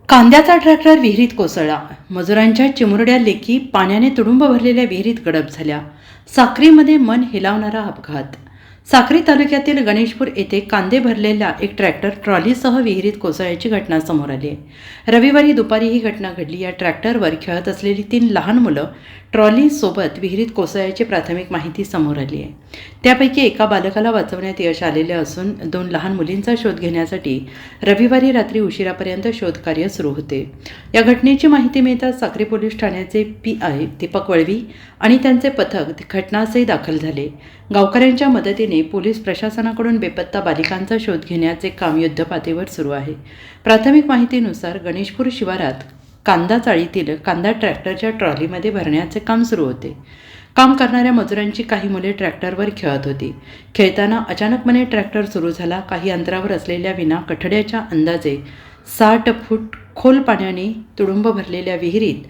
कांद्याचा ट्रॅक्टर विहिरीत कोसळला. मजुरांच्या चिमुरड्या लेकी पाण्याने तुडुंब भरलेल्या विहिरीत गडप झाल्या. साक्रीमध्ये मन हेलावणारा अपघात. साक्री तालुक्यातील गणेशपूर येथे कांदे भरलेला एक ट्रॅक्टर ट्रॉलीसह विहिरीत कोसळल्याची घटना समोर आली आहे. रविवारी दुपारी ही घटना घडली. या ट्रॅक्टरवर खेळत असलेली 3 लहान मुलं ट्रॉलीसोबत विहिरीत कोसळल्याची प्राथमिक माहिती समोर आली आहे. त्यापैकी एका बालकाला वाचवण्यात यश आलेले असून 2 लहान मुलींचा शोध घेण्यासाठी रविवारी रात्री उशिरापर्यंत शोधकार्य सुरू होते. या घटनेची माहिती मिळताच साक्री पोलीस ठाण्याचे PI दीपक वळवी आणि त्यांचे पथक घटनास्थळी दाखल झाले. गावकऱ्यांच्या मदतीने पोलीस प्रशासनाकडून बेपत्ता बालिकांचा शोध घेण्याचे काम युद्धपातळीवर सुरू आहे. प्राथमिक माहितीनुसार गणेशपूर शिवारात कांदा चाळीतील कांदा ट्रॅक्टरच्या ट्रॉलीमध्ये भरण्याचे काम सुरू होते. काम करणाऱ्या मजुरांची काही मुले ट्रॅक्टरवर खेळत होती. खेळताना अचानकपणे ट्रॅक्टर सुरू झाला. काही अंतरावर असलेल्या विना कठड्याच्या अंदाजे 60 फूट खोल पाण्याने तुडुंब भरलेल्या विहिरीत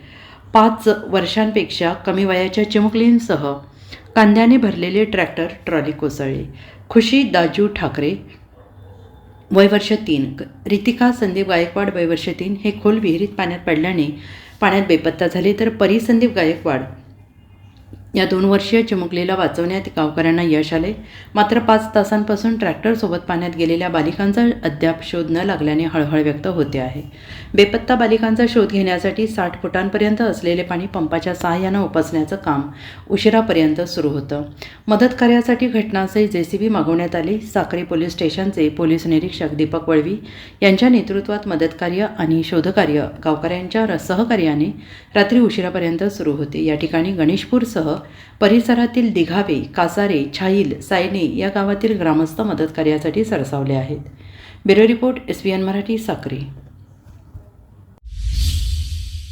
5 वर्षांपेक्षा कमी वयाच्या चिमुकलींसह कांद्याने भरलेले ट्रॅक्टर ट्रॉली कोसळले. खुशी दाजू ठाकरे वय वर्ष 3, रितिका संदीप गायकवाड वय वर्ष 3 हे खोल विहिरीत पाण्यात पडल्याने पाण्यात बेपत्ता झाले, तर परी संदीप गायकवाड या 2 वर्षीय चिमुकलीला वाचवण्यात गावकऱ्यांना यश आले. मात्र 5 तासांपासून ट्रॅक्टरसोबत पाण्यात गेलेल्या बालिकांचा अद्याप शोध न लागल्याने हळहळ व्यक्त होते आहे. बेपत्ता बालिकांचा शोध घेण्यासाठी 60 फुटांपर्यंत असलेले पाणी पंपाच्या सहाय्यानं उपसण्याचं काम उशिरापर्यंत सुरू होतं. मदत कार्यासाठी घटनास्थळी JCB मागवण्यात आली. साक्री पोलीस स्टेशनचे पोलीस निरीक्षक दीपक वळवी यांच्या नेतृत्वात मदतकार्य आणि शोधकार्य गावकऱ्यांच्या सहकार्याने रात्री उशिरापर्यंत सुरू होते. या ठिकाणी गणेशपूरसह परिसरातील दिघावे, कासारे, छाईल, सायने या गावातील ग्रामस्थ मदत कार्यासाठी सरसावले आहेत. Bureau report SBN Marathi, Sakri.